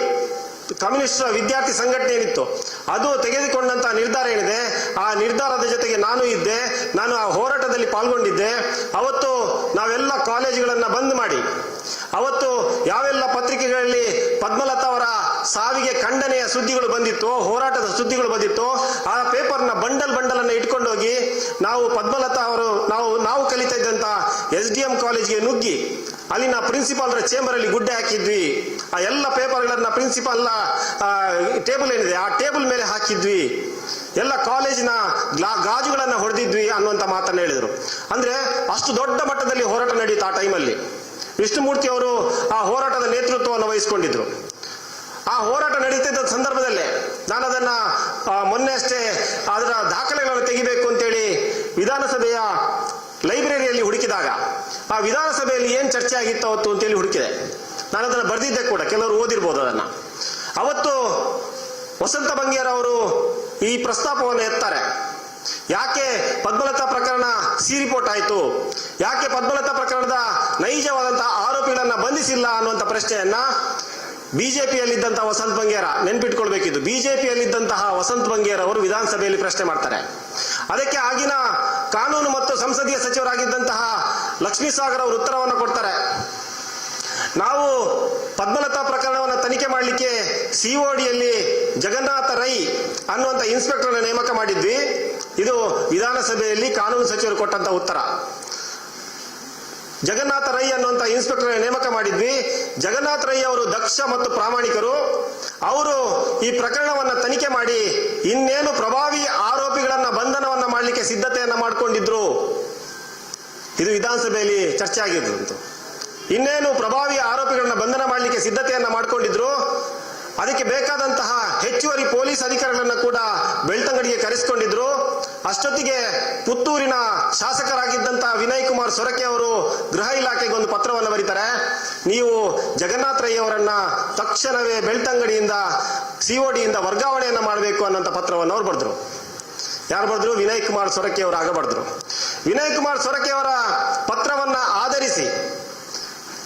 ಕಮ್ಯುನಿಸ್ಟ್ ವಿದ್ಯಾರ್ಥಿ ಸಂಘಟನೆ ಏನಿತ್ತು ಅದು ತೆಗೆದುಕೊಂಡಂತ ನಿರ್ಧಾರ ಏನಿದೆ, ಆ ನಿರ್ಧಾರದ ಜೊತೆಗೆ ನಾನು ಇದ್ದೆ, ನಾನು ಆ ಹೋರಾಟದಲ್ಲಿ ಪಾಲ್ಗೊಂಡಿದ್ದೆ. ಅವತ್ತು ನಾವೆಲ್ಲ ಕಾಲೇಜುಗಳನ್ನ ಬಂದ್ ಮಾಡಿ, ಅವತ್ತು ಯಾವೆಲ್ಲ ಪತ್ರಿಕೆಗಳಲ್ಲಿ ಪದ್ಮಲತಾ ಅವರ ಸಾವಿಗೆ ಖಂಡನೆಯ ಸುದ್ದಿಗಳು ಬಂದಿತ್ತು, ಹೋರಾಟದ ಸುದ್ದಿಗಳು ಬಂದಿತ್ತು, ಆ ಪೇಪರ್ನ ಬಂಡಲ್ ಅನ್ನ ಇಟ್ಕೊಂಡೋಗಿ ನಾವು ಪದ್ಮಲತಾ ಅವರು ನಾವು ಕಲಿತಾ ಇದ್ದಂತ SDM ಕಾಲೇಜ್ಗೆ ನುಗ್ಗಿ ಅಲ್ಲಿನ ಪ್ರಿನ್ಸಿಪಾಲ್ರ ಚೇಂಬರ್ ಅಲ್ಲಿ ಗುಡ್ಡೆ ಹಾಕಿದ್ವಿ. ಆ ಎಲ್ಲ ಪೇಪರ್ಗಳನ್ನ ಪ್ರಿನ್ಸಿಪಾಲ್ನ ಟೇಬಲ್ ಏನಿದೆ ಆ ಟೇಬಲ್ ಮೇಲೆ ಹಾಕಿದ್ವಿ, ಎಲ್ಲ ಕಾಲೇಜಿನ ಗಾಜುಗಳನ್ನ ಹೊಡೆದಿದ್ವಿ ಅನ್ನುವಂತ ಮಾತನ್ನ ಹೇಳಿದ್ರು. ಅಂದ್ರೆ ಅಷ್ಟು ದೊಡ್ಡ ಮಟ್ಟದಲ್ಲಿ ಹೋರಾಟ ನಡೆಯಿತು ಆ ಟೈಮಲ್ಲಿ. ವಿಷ್ಣುಮೂರ್ತಿ ಅವರು ಆ ಹೋರಾಟದ ನೇತೃತ್ವವನ್ನು ವಹಿಸಿಕೊಂಡಿದ್ರು. ಆ ಹೋರಾಟ ನಡೀತಿದ್ದ ಸಂದರ್ಭದಲ್ಲೇ ನಾನು ಅದನ್ನ ಮೊನ್ನೆ ಅಷ್ಟೇ ಅದರ ದಾಖಲೆಗಳನ್ನು ತೆಗಿಬೇಕು ಅಂತೇಳಿ ವಿಧಾನಸಭೆಯ ಲೈಬ್ರರಿಯಲ್ಲಿ ಹುಡುಕಿದಾಗ ಆ ವಿಧಾನಸಭೆಯಲ್ಲಿ ಏನ್ ಚರ್ಚೆ ಆಗಿತ್ತು ಅವತ್ತು ಅಂತೇಳಿ ಹುಡುಕಿದೆ. ನಾನು ಅದನ್ನು ಬರೆದಿದ್ದೆ ಕೂಡ, ಕೆಲವರು ಓದಿರ್ಬೋದು ಅದನ್ನ. ಅವತ್ತು ವಸಂತ ಬಂಗೇರ್ ಅವರು ಈ ಪ್ರಸ್ತಾಪವನ್ನು ಎತ್ತಾರೆ. ಯಾಕೆ ಪದ್ಮಲತಾ ಪ್ರಕರಣ ಸಿ ರಿಪೋರ್ಟ್ ಆಯಿತು, ಯಾಕೆ ಪದ್ಮಲತಾ ಪ್ರಕರಣದ ನೈಜವಾದಂತಹ ಆರೋಪಿಗಳನ್ನ ಬಂಧಿಸಿಲ್ಲ ಅನ್ನುವಂಥ ಪ್ರಶ್ನೆಯನ್ನ ಬಿಜೆಪಿಯಲ್ಲಿದ್ದಂತಹ ವಸಂತ್ ಬಂಗೇರ ನೆನ್ಪಿಟ್ಕೊಳ್ಬೇಕಿದ್ದು. ಬಿಜೆಪಿಯಲ್ಲಿದ್ದಂತಹ ವಸಂತ್ ಬಂಗೇರ್ ಅವರು ವಿಧಾನಸಭೆಯಲ್ಲಿ ಪ್ರಶ್ನೆ ಮಾಡ್ತಾರೆ. ಅದಕ್ಕೆ ಆಗಿನ ಕಾನೂನು ಮತ್ತು ಸಂಸದೀಯ ಸಚಿವರಾಗಿದ್ದಂತಹ ಲಕ್ಷ್ಮೀಸಾಗರ್ ಅವರು ಉತ್ತರವನ್ನು ಕೊಡ್ತಾರೆ. ನಾವು ಪದ್ಮಲತಾ ಪ್ರಕರಣವನ್ನು ತನಿಖೆ ಮಾಡಲಿಕ್ಕೆ ಸಿಒಡಿಯಲ್ಲಿ ಜಗನ್ನಾಥ ರೈ ಅನ್ನುವಂಥ ಇನ್ಸ್ಪೆಕ್ಟರ್ ನೇಮಕ ಮಾಡಿದ್ವಿ. ಇದು ವಿಧಾನಸಭೆಯಲ್ಲಿ ಕಾನೂನು ಸಚಿವರು ಕೊಟ್ಟಂತ ಉತ್ತರ. ಜಗನ್ನಾಥ ರೈ ಅನ್ನುವಂಥ ಇನ್ಸ್ಪೆಕ್ಟರ್ ನೇಮಕ ಮಾಡಿದ್ವಿ. ಜಗನ್ನಾಥ ರೈ ಅವರು ದಕ್ಷ ಮತ್ತು ಪ್ರಾಮಾಣಿಕರು. ಅವರು ಈ ಪ್ರಕರಣವನ್ನು ತನಿಖೆ ಮಾಡಿ ಇನ್ನೇನು ಪ್ರಭಾವಿ ಆರೋಪಿಗಳನ್ನ ಬಂಧನವನ್ನ ಮಾಡಲಿಕ್ಕೆ ಸಿದ್ಧತೆಯನ್ನ ಮಾಡಿಕೊಂಡಿದ್ರು. ಇದು ವಿಧಾನಸಭೆಯಲ್ಲಿ ಚರ್ಚೆ ಆಗಿದ್ದು. ಇನ್ನೇನು ಪ್ರಭಾವಿ ಆರೋಪಿಗಳನ್ನ ಬಂಧನ ಮಾಡಲಿಕ್ಕೆ ಸಿದ್ಧತೆಯನ್ನ ಮಾಡಿಕೊಂಡಿದ್ರು. ಅದಕ್ಕೆ ಬೇಕಾದಂತಹ ಹೆಚ್ಚುವರಿ ಪೊಲೀಸ್ ಅಧಿಕಾರಿಗಳನ್ನ ಕೂಡ ಬೆಳ್ತಂಗಡಿಗೆ ಕರೆಸಿಕೊಂಡಿದ್ರು. ಅಷ್ಟೊತ್ತಿಗೆ ಪುತ್ತೂರಿನ ಶಾಸಕರಾಗಿದ್ದಂತಹ ವಿನಯ್ ಕುಮಾರ್ ಸೊರಕೆ ಅವರು ಗೃಹ ಇಲಾಖೆಗೆ ಒಂದು ಪತ್ರವನ್ನು ಬರೀತಾರೆ. ನೀವು ಜಗನ್ನಾಥ ರೈ ಅವರನ್ನ ತಕ್ಷಣವೇ ಬೆಳ್ತಂಗಡಿಯಿಂದ ಸಿಒಡಿಯಿಂದ ವರ್ಗಾವಣೆಯನ್ನ ಮಾಡಬೇಕು ಅನ್ನೋಂಥ ಪತ್ರವನ್ನು ಅವರು ಬರೆದ್ರು. ಯಾರು ಬರೆದ್ರು? ವಿನಯ್ ಕುಮಾರ್ ಸೊರಕೆ ಅವರು ಆಗ ಬರೆದ್ರು. ವಿನಯ್ ಕುಮಾರ್ ಸೊರಕೆ ಅವರ ಪತ್ರವನ್ನ ಆಧರಿಸಿ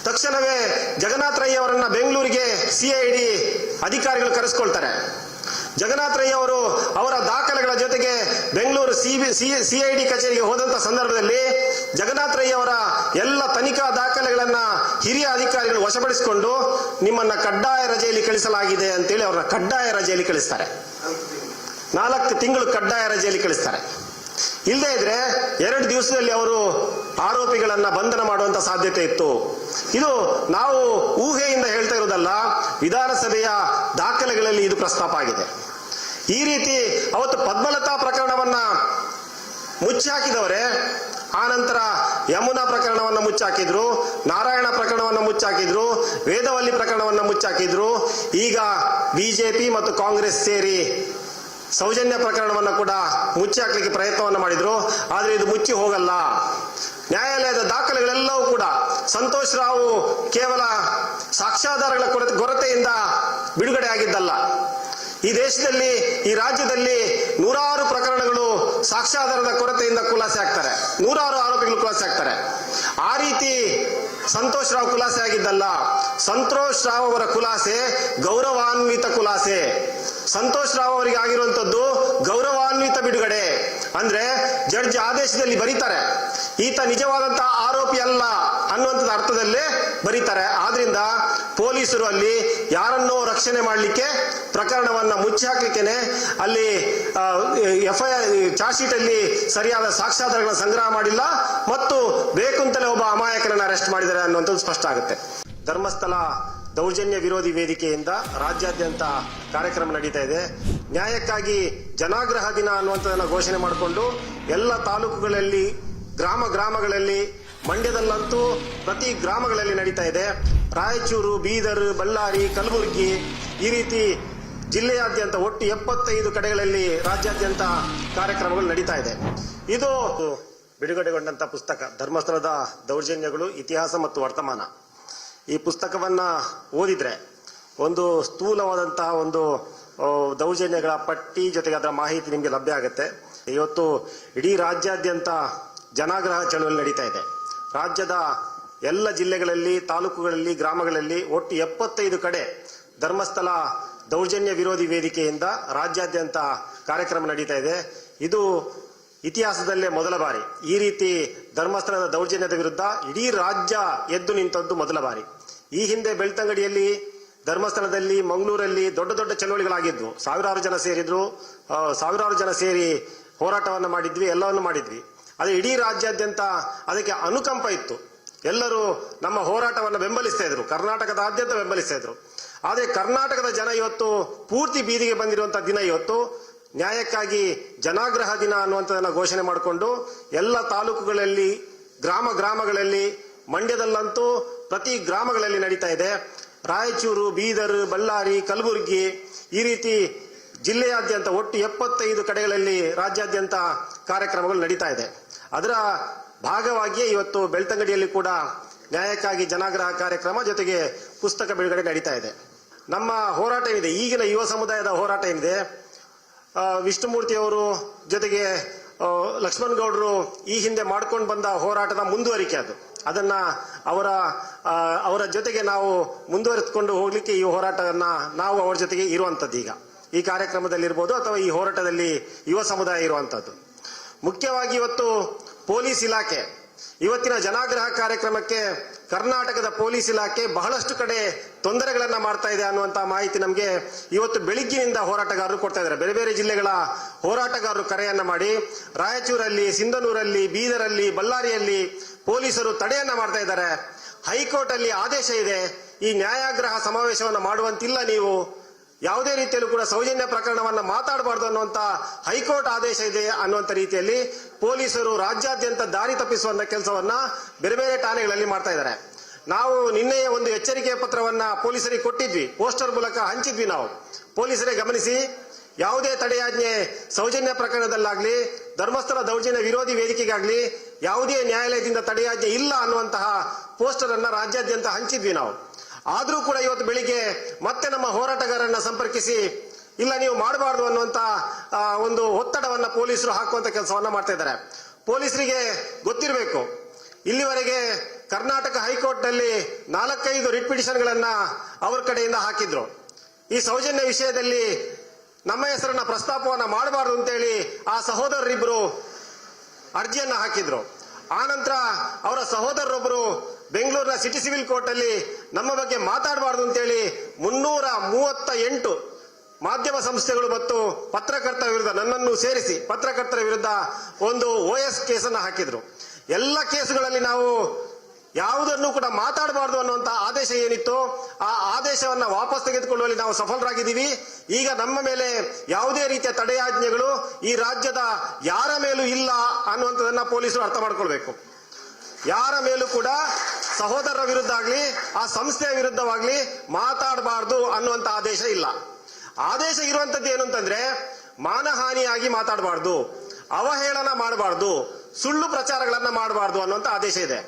ತಕ್ಷಣವೇ ಜಗನ್ನಾಥ ರೈ ಅವರನ್ನ ಬೆಂಗಳೂರಿಗೆ ಸಿಐಡಿ ಅಧಿಕಾರಿಗಳು ಕರೆಸ್ಕೊಳ್ತಾರೆ. ಜಗನ್ನಾಥ ರೈ ಅವರು ಅವರ ದಾಖಲೆಗಳ ಜೊತೆಗೆ ಬೆಂಗಳೂರು ಸಿಐಡಿ ಕಚೇರಿಗೆ ಹೋದಂತ ಸಂದರ್ಭದಲ್ಲಿ ಜಗನ್ನಾಥ ರೈ ಅವರ ಎಲ್ಲ ತನಿಖಾ ದಾಖಲೆಗಳನ್ನ ಹಿರಿಯ ಅಧಿಕಾರಿಗಳು ವಶಪಡಿಸಿಕೊಂಡು ನಿಮ್ಮನ್ನ ಕಡ್ಡಾಯ ರಜೆಯಲ್ಲಿ ಕಳಿಸಲಾಗಿದೆ ಅಂತೇಳಿ ಅವರನ್ನ ಕಡ್ಡಾಯ ರಜೆಯಲ್ಲಿ ಕಳಿಸ್ತಾರೆ. 4 ತಿಂಗಳು ಕಡ್ಡಾಯ ರಜೆಯಲ್ಲಿ ಕಳಿಸ್ತಾರೆ. ಇಲ್ಲದೇ ಇದ್ರೆ 2 ದಿವಸದಲ್ಲಿ ಅವರು ಆರೋಪಿಗಳನ್ನ ಬಂಧನ ಮಾಡುವಂತ ಸಾಧ್ಯತೆ ಇತ್ತು. ಇದು ನಾವು ಊಹೆಯಿಂದ ಹೇಳ್ತಾ ಇರೋದಲ್ಲ, ವಿಧಾನಸಭೆಯ ದಾಖಲೆಗಳಲ್ಲಿ ಇದು ಪ್ರಸ್ತಾಪ ಆಗಿದೆ. ಈ ರೀತಿ ಅವತ್ತು ಪದ್ಮಲತಾ ಪ್ರಕರಣವನ್ನ ಮುಚ್ಚಿ ಹಾಕಿದವರೇ ಆ ನಂತರ ಯಮುನಾ ಪ್ರಕರಣವನ್ನ ಮುಚ್ಚಾಕಿದ್ರು, ನಾರಾಯಣ ಪ್ರಕರಣವನ್ನ ಮುಚ್ಚಾಕಿದ್ರು, ವೇದವಲ್ಲಿ ಪ್ರಕರಣವನ್ನ ಮುಚ್ಚಾಕಿದ್ರು. ಈಗ ಬಿಜೆಪಿ ಮತ್ತು ಕಾಂಗ್ರೆಸ್ ಸೇರಿ ಸೌಜನ್ಯ ಪ್ರಕರಣವನ್ನು ಕೂಡ ಮುಚ್ಚಿ ಹಾಕಲಿಕ್ಕೆ ಪ್ರಯತ್ನವನ್ನು ಮಾಡಿದ್ರು. ಆದರೆ ಇದು ಮುಚ್ಚಿ ಹೋಗಲ್ಲ. ನ್ಯಾಯಾಲಯದ ದಾಖಲೆಗಳೆಲ್ಲವೂ ಕೂಡ ಸಂತೋಷ್ ರಾವ್ ಕೇವಲ ಸಾಕ್ಷ್ಯಾಧಾರಗಳ ಕೊರತೆಯಿಂದ ಬಿಡುಗಡೆ ಆಗಿದ್ದಲ್ಲ. ಈ ದೇಶದಲ್ಲಿ, ಈ ರಾಜ್ಯದಲ್ಲಿ ನೂರಾರು ಪ್ರಕರಣಗಳು ಸಾಕ್ಷ್ಯಾಧಾರದ ಕೊರತೆಯಿಂದ ಖುಲಾಸೆ ಆಗ್ತಾರೆ, ನೂರಾರು ಆರೋಪಿಗಳು ಖುಲಾಸೆ ಆಗ್ತಾರೆ. ಆ ರೀತಿ ಸಂತೋಷ್ ರಾವ್ ಖುಲಾಸೆ ಆಗಿದ್ದಲ್ಲ. ಸಂತೋಷ್ ರಾವ್ ಅವರ ಖುಲಾಸೆ ಗೌರವಾನ್ವಿತ ಖುಲಾಸೆ. ಸಂತೋಷ್ ರಾವ್ ಅವರಿಗೆ ಆಗಿರುವಂತದ್ದು ಗೌರವಾನ್ವಿತ ಬಿಡುಗಡೆ. ಅಂದ್ರೆ ಜಡ್ಜ್ ಆದೇಶದಲ್ಲಿ ಬರೀತಾರೆ ಈತ ನಿಜವಾದಂತಹ ಆರೋಪಿ ಅಲ್ಲ ಅನ್ನುವಂಥದ್ದು ಅರ್ಥದಲ್ಲೇ ಬರೀತಾರೆ. ಆದ್ರಿಂದ ಪೊಲೀಸರು ಅಲ್ಲಿ ಯಾರನ್ನೋ ರಕ್ಷಣೆ ಮಾಡಲಿಕ್ಕೆ ಪ್ರಕರಣವನ್ನ ಮುಚ್ಚಿ ಹಾಕ್ಲಿಕ್ಕೇನೆ ಅಲ್ಲಿ FIR ಚಾರ್ಜ್ ಶೀಟ್ ಅಲ್ಲಿ ಸರಿಯಾದ ಸಾಕ್ಷ್ಯಾಧಾರಗಳನ್ನ ಸಂಗ್ರಹ ಮಾಡಿಲ್ಲ ಮತ್ತು ಬೇಕಂತಲೇ ಒಬ್ಬ ಅಮಾಯಕರನ್ನ ಅರೆಸ್ಟ್ ಮಾಡಿದ್ದಾರೆ ಅನ್ನುವಂಥದ್ದು ಸ್ಪಷ್ಟ ಆಗುತ್ತೆ. ಧರ್ಮಸ್ಥಳ ದೌರ್ಜನ್ಯ ವಿರೋಧಿ ವೇದಿಕೆಯಿಂದ ರಾಜ್ಯಾದ್ಯಂತ ಕಾರ್ಯಕ್ರಮ ನಡೀತಾ ಇದೆ. ನ್ಯಾಯಕ್ಕಾಗಿ ಜನಾಗ್ರಹ ದಿನ ಅನ್ನುವಂಥದ್ದನ್ನ ಘೋಷಣೆ ಮಾಡಿಕೊಂಡು ಎಲ್ಲ ತಾಲೂಕುಗಳಲ್ಲಿ, ಗ್ರಾಮಗಳಲ್ಲಿ, ಮಂಡ್ಯದಲ್ಲಂತೂ ಪ್ರತಿ ಗ್ರಾಮಗಳಲ್ಲಿ ನಡೀತಾ ಇದೆ. ರಾಯಚೂರು, ಬೀದರ್, ಬಳ್ಳಾರಿ, ಕಲಬುರಗಿ ಈ ರೀತಿ ಜಿಲ್ಲೆಯಾದ್ಯಂತ ಒಟ್ಟು 75 ಕಡೆಗಳಲ್ಲಿ ರಾಜ್ಯಾದ್ಯಂತ ಕಾರ್ಯಕ್ರಮಗಳು ನಡೀತಾ ಇದೆ. ಇದು ಬಿಡುಗಡೆಗೊಂಡಂತ ಪುಸ್ತಕ ಧರ್ಮಸ್ಥಳದ ದೌರ್ಜನ್ಯಗಳು, ಇತಿಹಾಸ ಮತ್ತು ವರ್ತಮಾನ. ಈ ಪುಸ್ತಕವನ್ನ ಓದಿದ್ರೆ ಒಂದು ಸ್ಥೂಲವಾದಂತಹ ಒಂದು ದೌರ್ಜನ್ಯಗಳ ಪಟ್ಟಿ ಜೊತೆಗೆ ಅದರ ಮಾಹಿತಿ ನಿಮಗೆ ಲಭ್ಯ ಆಗುತ್ತೆ. ಇವತ್ತು ಇಡೀ ರಾಜ್ಯಾದ್ಯಂತ ಜನಾಗ್ರಹ ಚಳವಳಿ ನಡೀತಾ ಇದೆ. ರಾಜ್ಯದ ಎಲ್ಲ ಜಿಲ್ಲೆಗಳಲ್ಲಿ, ತಾಲೂಕುಗಳಲ್ಲಿ, ಗ್ರಾಮಗಳಲ್ಲಿ ಒಟ್ಟು 75 ಕಡೆ ಧರ್ಮಸ್ಥಳ ದೌರ್ಜನ್ಯ ವಿರೋಧಿ ವೇದಿಕೆಯಿಂದ ರಾಜ್ಯಾದ್ಯಂತ ಕಾರ್ಯಕ್ರಮ ನಡೀತಾ ಇದೆ. ಇದು ಇತಿಹಾಸದಲ್ಲೇ ಮೊದಲ ಬಾರಿ. ಈ ರೀತಿ ಧರ್ಮಸ್ಥಳದ ದೌರ್ಜನ್ಯದ ವಿರುದ್ಧ ಇಡೀ ರಾಜ್ಯ ಎದ್ದು ನಿಂತದ್ದು ಮೊದಲ ಬಾರಿ. ಈ ಹಿಂದೆ ಬೆಳ್ತಂಗಡಿಯಲ್ಲಿ, ಧರ್ಮಸ್ಥಳದಲ್ಲಿ, ಮಂಗಳೂರಲ್ಲಿ ದೊಡ್ಡ ದೊಡ್ಡ ಚಳವಳಿಗಳಾಗಿದ್ವು. ಸಾವಿರಾರು ಜನ ಸೇರಿ ಹೋರಾಟವನ್ನು ಮಾಡಿದ್ವಿ, ಎಲ್ಲವನ್ನು ಮಾಡಿದ್ವಿ. ಆದರೆ ಇಡೀ ರಾಜ್ಯಾದ್ಯಂತ ಅದಕ್ಕೆ ಅನುಕಂಪ ಇತ್ತು. ಎಲ್ಲರೂ ನಮ್ಮ ಹೋರಾಟವನ್ನು ಬೆಂಬಲಿಸ್ತಾ ಇದ್ರು, ಕರ್ನಾಟಕದಾದ್ಯಂತ ಬೆಂಬಲಿಸ್ತಾ ಇದ್ರು. ಆದರೆ ಕರ್ನಾಟಕದ ಜನ ಇವತ್ತು ಪೂರ್ತಿ ಬೀದಿಗೆ ಬಂದಿರುವಂತಹ ದಿನ ಇವತ್ತು. ನ್ಯಾಯಕ್ಕಾಗಿ ಜನಾಗ್ರಹ ದಿನ ಅನ್ನುವಂಥದ್ದನ್ನ ಘೋಷಣೆ ಮಾಡಿಕೊಂಡು ಎಲ್ಲ ತಾಲೂಕುಗಳಲ್ಲಿ, ಗ್ರಾಮಗಳಲ್ಲಿ, ಮಂಡ್ಯದಲ್ಲಂತೂ ಪ್ರತಿ ಗ್ರಾಮಗಳಲ್ಲಿ ನಡೀತಾ ಇದೆ. ರಾಯಚೂರು, ಬೀದರ್, ಬಳ್ಳಾರಿ, ಕಲಬುರಗಿ ಈ ರೀತಿ ಜಿಲ್ಲೆಯಾದ್ಯಂತ ಒಟ್ಟು 75 ಕಡೆಗಳಲ್ಲಿ ರಾಜ್ಯಾದ್ಯಂತ ಕಾರ್ಯಕ್ರಮಗಳು ನಡೀತಾ ಇದೆ. ಅದರ ಭಾಗವಾಗಿಯೇ ಇವತ್ತು ಬೆಳ್ತಂಗಡಿಯಲ್ಲಿ ಕೂಡ ನ್ಯಾಯಕ್ಕಾಗಿ ಜನಾಗ್ರಹ ಕಾರ್ಯಕ್ರಮ ಜೊತೆಗೆ ಪುಸ್ತಕ ಬಿಡುಗಡೆ ನಡೀತಾ ಇದೆ. ನಮ್ಮ ಹೋರಾಟ ಏನಿದೆ, ಈಗಿನ ಯುವ ಸಮುದಾಯದ ಹೋರಾಟ ಏನಿದೆ, ವಿಷ್ಣುಮೂರ್ತಿ ಅವರು ಜೊತೆಗೆ ಲಕ್ಷ್ಮಣ್ ಗೌಡರು ಈ ಹಿಂದೆ ಮಾಡ್ಕೊಂಡು ಬಂದ ಹೋರಾಟದ ಮುಂದುವರಿಕೆ ಅದು. ಅದನ್ನ ಅವರ ಜೊತೆಗೆ ನಾವು ಮುಂದುವರೆದುಕೊಂಡು ಹೋಗ್ಲಿಕ್ಕೆ ಈ ಹೋರಾಟವನ್ನ ನಾವು ಅವರ ಜೊತೆಗೆ ಇರುವಂತದ್ದು ಈಗ ಈ ಕಾರ್ಯಕ್ರಮದಲ್ಲಿ ಇರ್ಬೋದು ಅಥವಾ ಈ ಹೋರಾಟದಲ್ಲಿ ಯುವ ಸಮುದಾಯ ಇರುವಂತದ್ದು. ಮುಖ್ಯವಾಗಿ ಇವತ್ತು ಪೊಲೀಸ್ ಇಲಾಖೆ ಇವತ್ತಿನ ಜನಾಗ್ರಹ ಕಾರ್ಯಕ್ರಮಕ್ಕೆ ಕರ್ನಾಟಕದ ಪೊಲೀಸ್ ಇಲಾಖೆ ಬಹಳಷ್ಟು ಕಡೆ ತೊಂದರೆಗಳನ್ನ ಮಾಡ್ತಾ ಇದೆ ಅನ್ನುವಂತ ಮಾಹಿತಿ ನಮಗೆ ಇವತ್ತು ಬೆಳಿಗ್ಗಿನಿಂದ ಹೋರಾಟಗಾರರು ಕೊಡ್ತಾ ಇದ್ದಾರೆ. ಬೇರೆ ಬೇರೆ ಜಿಲ್ಲೆಗಳ ಹೋರಾಟಗಾರರು ಕರೆಯನ್ನ ಮಾಡಿ ರಾಯಚೂರಲ್ಲಿ, ಸಿಂಧನೂರಲ್ಲಿ, ಬೀದರಲ್ಲಿ, ಬಳ್ಳಾರಿಯಲ್ಲಿ ಪೊಲೀಸರು ತಡೆಯನ್ನ ಮಾಡ್ತಾ ಇದ್ದಾರೆ. ಹೈಕೋರ್ಟ್ ಅಲ್ಲಿ ಆದೇಶ ಇದೆ, ಈ ನ್ಯಾಯಾಗ್ರಹ ಸಮಾವೇಶವನ್ನು ಮಾಡುವಂತಿಲ್ಲ, ನೀವು ಯಾವುದೇ ರೀತಿಯಲ್ಲೂ ಕೂಡ ಸೌಜನ್ಯ ಪ್ರಕರಣವನ್ನ ಮಾತಾಡಬಾರ್ದು ಅನ್ನುವಂತ ಹೈಕೋರ್ಟ್ ಆದೇಶ ಇದೆ ಅನ್ನುವಂತ ರೀತಿಯಲ್ಲಿ ಪೊಲೀಸರು ರಾಜ್ಯಾದ್ಯಂತ ದಾರಿ ತಪ್ಪಿಸುವಂತ ಕೆಲಸವನ್ನ ಬೇರೆ ಬೇರೆ ಠಾಣೆಗಳಲ್ಲಿ ಮಾಡ್ತಾ ಇದ್ದಾರೆ. ನಾವು ನಿನ್ನೆಯ ಒಂದು ಎಚ್ಚರಿಕೆಯ ಪತ್ರವನ್ನ ಪೊಲೀಸರಿಗೆ ಕೊಟ್ಟಿದ್ವಿ, ಪೋಸ್ಟರ್ ಮೂಲಕ ಹಂಚಿದ್ವಿ. ನಾವು ಪೊಲೀಸರೇ ಗಮನಿಸಿ, ಯಾವುದೇ ತಡೆಯಾಜ್ಞೆ ಸೌಜನ್ಯ ಪ್ರಕರಣದಲ್ಲಾಗ್ಲಿ, ಧರ್ಮಸ್ಥಳ ದೌರ್ಜನ್ಯ ವಿರೋಧಿ ವೇದಿಕೆಗಾಗ್ಲಿ ಯಾವುದೇ ನ್ಯಾಯಾಲಯದಿಂದ ತಡೆಯಾಜ್ಞೆ ಇಲ್ಲ ಅನ್ನುವಂತಹ ಪೋಸ್ಟರ್ ಅನ್ನ ರಾಜ್ಯಾದ್ಯಂತ ಹಂಚಿದ್ವಿ ನಾವು. ಆದ್ರೂ ಕೂಡ ಇವತ್ತು ಬೆಳಿಗ್ಗೆ ಮತ್ತೆ ನಮ್ಮ ಹೋರಾಟಗಾರರನ್ನ ಸಂಪರ್ಕಿಸಿ ಇಲ್ಲ ನೀವು ಮಾಡಬಾರ್ದು ಅನ್ನುವಂತ ಒಂದು ಒತ್ತಡವನ್ನ ಪೊಲೀಸರು ಹಾಕುವಂತ ಕೆಲಸವನ್ನ ಮಾಡ್ತಾ ಇದ್ದಾರೆ. ಪೊಲೀಸರಿಗೆ ಗೊತ್ತಿರಬೇಕು, ಇಲ್ಲಿವರೆಗೆ ಕರ್ನಾಟಕ ಹೈಕೋರ್ಟ್ ನಲ್ಲಿ 4-5 ರಿಟ್ ಪಿಟಿಷನ್ಗಳನ್ನ ಅವರ ಕಡೆಯಿಂದ ಹಾಕಿದ್ರು. ಈ ಸೌಜನ್ಯ ವಿಷಯದಲ್ಲಿ ನಮ್ಮ ಹೆಸರನ್ನ ಪ್ರಸ್ತಾಪವನ್ನ ಮಾಡಬಾರ್ದು ಅಂತೇಳಿ ಆ ಸಹೋದರರಿಬ್ಬರು ಅರ್ಜಿಯನ್ನ ಹಾಕಿದ್ರು. ಆನಂತರ ಅವರ ಸಹೋದರರೊಬ್ಬರು ಬೆಂಗಳೂರಿನ ಸಿಟಿ ಸಿವಿಲ್ ಕೋರ್ಟ್ ಅಲ್ಲಿ ನಮ್ಮ ಬಗ್ಗೆ ಮಾತಾಡಬಾರ್ದು ಅಂತೇಳಿ 338 ಮಾಧ್ಯಮ ಸಂಸ್ಥೆಗಳು ಮತ್ತು ಪತ್ರಕರ್ತರ ವಿರುದ್ಧ, ನನ್ನನ್ನು ಸೇರಿಸಿ ಪತ್ರಕರ್ತರ ವಿರುದ್ಧ ಒಂದು OS ಕೇಸನ್ನ ಹಾಕಿದ್ರು. ಎಲ್ಲ ಕೇಸುಗಳಲ್ಲಿ ನಾವು ಯಾವುದನ್ನು ಕೂಡ ಮಾತಾಡಬಾರ್ದು ಅನ್ನುವಂತ ಆದೇಶ ಏನಿತ್ತು ಆ ಆದೇಶವನ್ನ ವಾಪಸ್ ತೆಗೆದುಕೊಳ್ಳುವಲ್ಲಿ ನಾವು ಸಫಲರಾಗಿದ್ದೀವಿ. ಈಗ ನಮ್ಮ ಮೇಲೆ ಯಾವುದೇ ರೀತಿಯ ತಡೆಯಾಜ್ಞೆಗಳು ಈ ರಾಜ್ಯದ ಯಾರ ಮೇಲೂ ಇಲ್ಲ ಅನ್ನುವಂಥದ್ದನ್ನ ಪೊಲೀಸರು ಅರ್ಥ ಮಾಡ್ಕೊಳ್ಬೇಕು. ಯಾರ ಮೇಲೂ ಕೂಡ ಸಹೋದರರ ವಿರುದ್ಧ ಆಗ್ಲಿ ಆ ಸಂಸ್ಥೆಯ ವಿರುದ್ಧವಾಗ್ಲಿ ಮಾತಾಡಬಾರ್ದು ಅನ್ನುವಂತ ಆದೇಶ ಇಲ್ಲ. ಆದೇಶ ಇರುವಂತದ್ದು ಏನು ಅಂತಂದ್ರೆ ಮಾನಹಾನಿಯಾಗಿ ಮಾತಾಡಬಾರ್ದು, ಅವಹೇಳನ ಮಾಡಬಾರ್ದು, ಸುಳ್ಳು ಪ್ರಚಾರಗಳನ್ನ ಮಾಡಬಾರ್ದು ಅನ್ನುವಂತ ಆದೇಶ ಇದೆ.